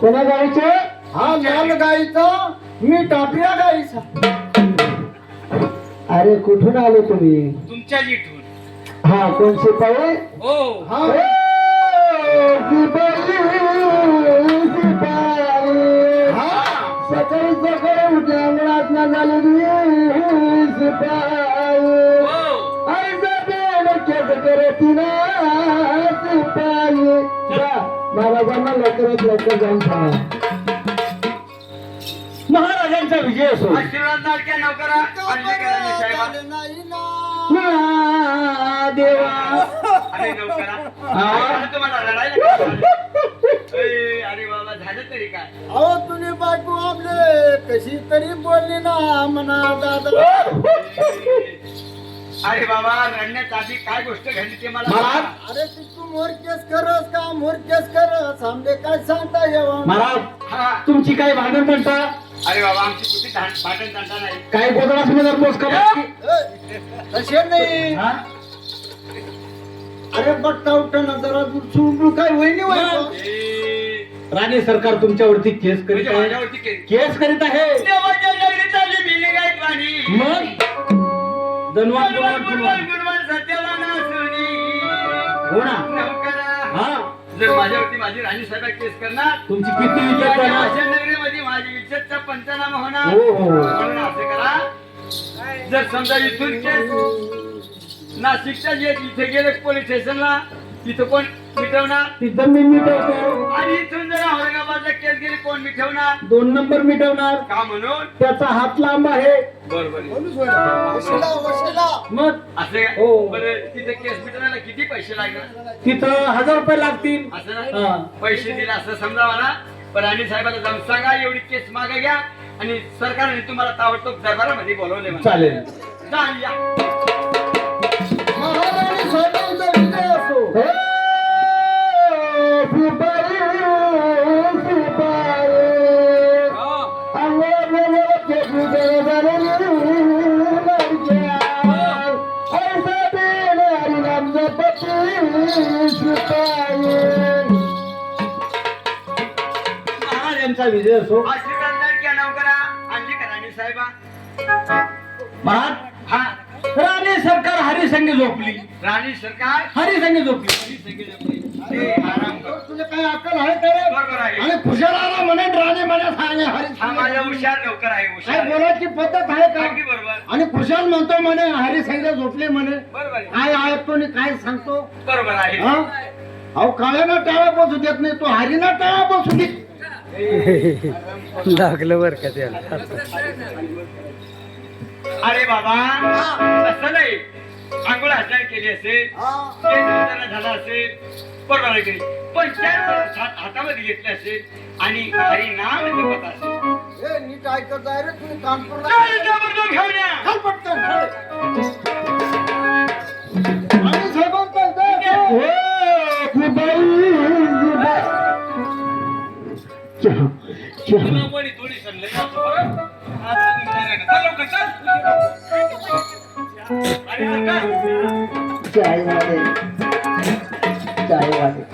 कोणा गाईचे? हा लाल गाईचा, मी टाकल्या गाईचा. अरे कुठून आले तुम्ही? तुमच्या जिथून. हा कोण शिपाई? हो हा ओ, शिपाई, शिपाई. हा सकाळी सकाळी उठल्या अंगणात ना झालेली शिपाई. हो केस करती ना शिपाई. महाराजांना लवकरात लवकर जाऊन सांगा. महाराजांचा विजय असो. आशीर्वाद लाडक्या नौकरा अंधकाराने साहेबा. नाही ना. हा, देवा. अरे नौकरा हा. आता तुम्हाला लढायला काय झालं? अरे बाबा झालं तरी काय? अहो तुम्ही बायको आपले कशी तरी बोलली ना म्हणा दादा. अरे बाबा रडण्यात आधी काय गोष्ट घडली ते मला महाराज. सांगा. अरे तू मोरकेस करस का मोरकेस करस आमले काय सांगता येवा. महाराज हा तुमची काय भांडण म्हणता? अरे बाबा आमची कुठे भांडण तांडा नाही. काय गोदडास मध्ये पोच का? तसे नाही. हा? अरे बट्टा उठणं जरा सुरू काय वहिनी व्हायचं. ए, राणे सरकार तुमच्यावरती केस करीत म्हणजे आहे. माझ्यावरती केस. केस करीत आहे. देवाच्या नगरीत आली भिली गाय पाणी. मग धन्यवाद गुणवान, गुणवान, गुणवान सत्यवान असुनी. हो ना. नौकरा हा जर माझ्यावरती माझी राणी साहेब केस करणार, तुमची किती विचार माझ्या करणार? नगरीमध्ये माझी इज्जतचा पंचनामा होणार. हो हो म्हणून असं करा, जर समजा इथून केस नाशिकच्या जे इथे गेले पोलीस स्टेशनला, तिथं कोण मिटवणार? तिथं मी मिटवतो. आणि इथून जर औरंगाबादला केस गेली कोण मिटवणार? 2 नंबर मिटवणार. का म्हणून? त्याचा हात लांब आहे. बरोबर वशिला वशिला. मग असे हो. बरं तिथे केस मिटवण्याला किती पैसे लागणार? तिथं 1000 रुपये लागतील. असं हा. ना पैसे दिले असं समजा मला. पण राणी साहेबाला जाऊन सांगा एवढी केस मागे घ्या आणि सरकारने तुम्हाला ताबडतोब दरबारामध्ये बोलवले म्हणा. चालेल. जा या. महाराणी साहेबांचा विजय असो. हे, शिपाई, शिपाई. अंगावरचे गुजर झालेली लडक्या. ऐसा बेन हरिनाम जपती शिपाई. महाराजांचा विजय असो. आशीर्वाद लाडक्या नौकरा आणली का राणी साहेबा? महाराज हा राणे सरकार हरिसंग झोपली. राणी सरकार हरिसंग झोपली. राणी संगीत आपली. ए, आराम कर. तुझे काय अक्कल आहे का रे? बरोबर आहे. आणि खुशाला म्हणे राणे म्हणे सांगे हरी हा माझा हुशार नौकर आहे काय हुशार. बोलायची पद्धत आहे का? अगदी बरोबर. आणि खुशाल म्हणतो म्हणे हरी संघ झोपले म्हणे. बरोबर आहे. काय ऐकतो आणि काय सांगतो. बरोबर आहे. हा? अहो काळ्यानं टाळा बसू देत नाही, तो हरीना टाळा बसू देत. लागलं बर का त्याला. अरे बाबा तसं नाही. आंघोळ हाताने केली असेल, हा. केस उतारा झाला असेल, बरोबर आहे की नाही? पण त्याच हातामध्ये घेतले असेल आणि हरी नाम जपत असेल. हे नीट ऐकत आहे रे तुम्ही कानपूरला. काय जबरदस्त घेऊन या. चल पटकन, चल. आणि साहेबांचा विजय असो. हे, शिपाई, शिपाई. चहा, चहा. तुला कोणी थोडी सल्ले जातो बरं? आज तुम्ही विचार नका. चल लवकर, चल. आणि सरकार चाय वाले, चाय वाले.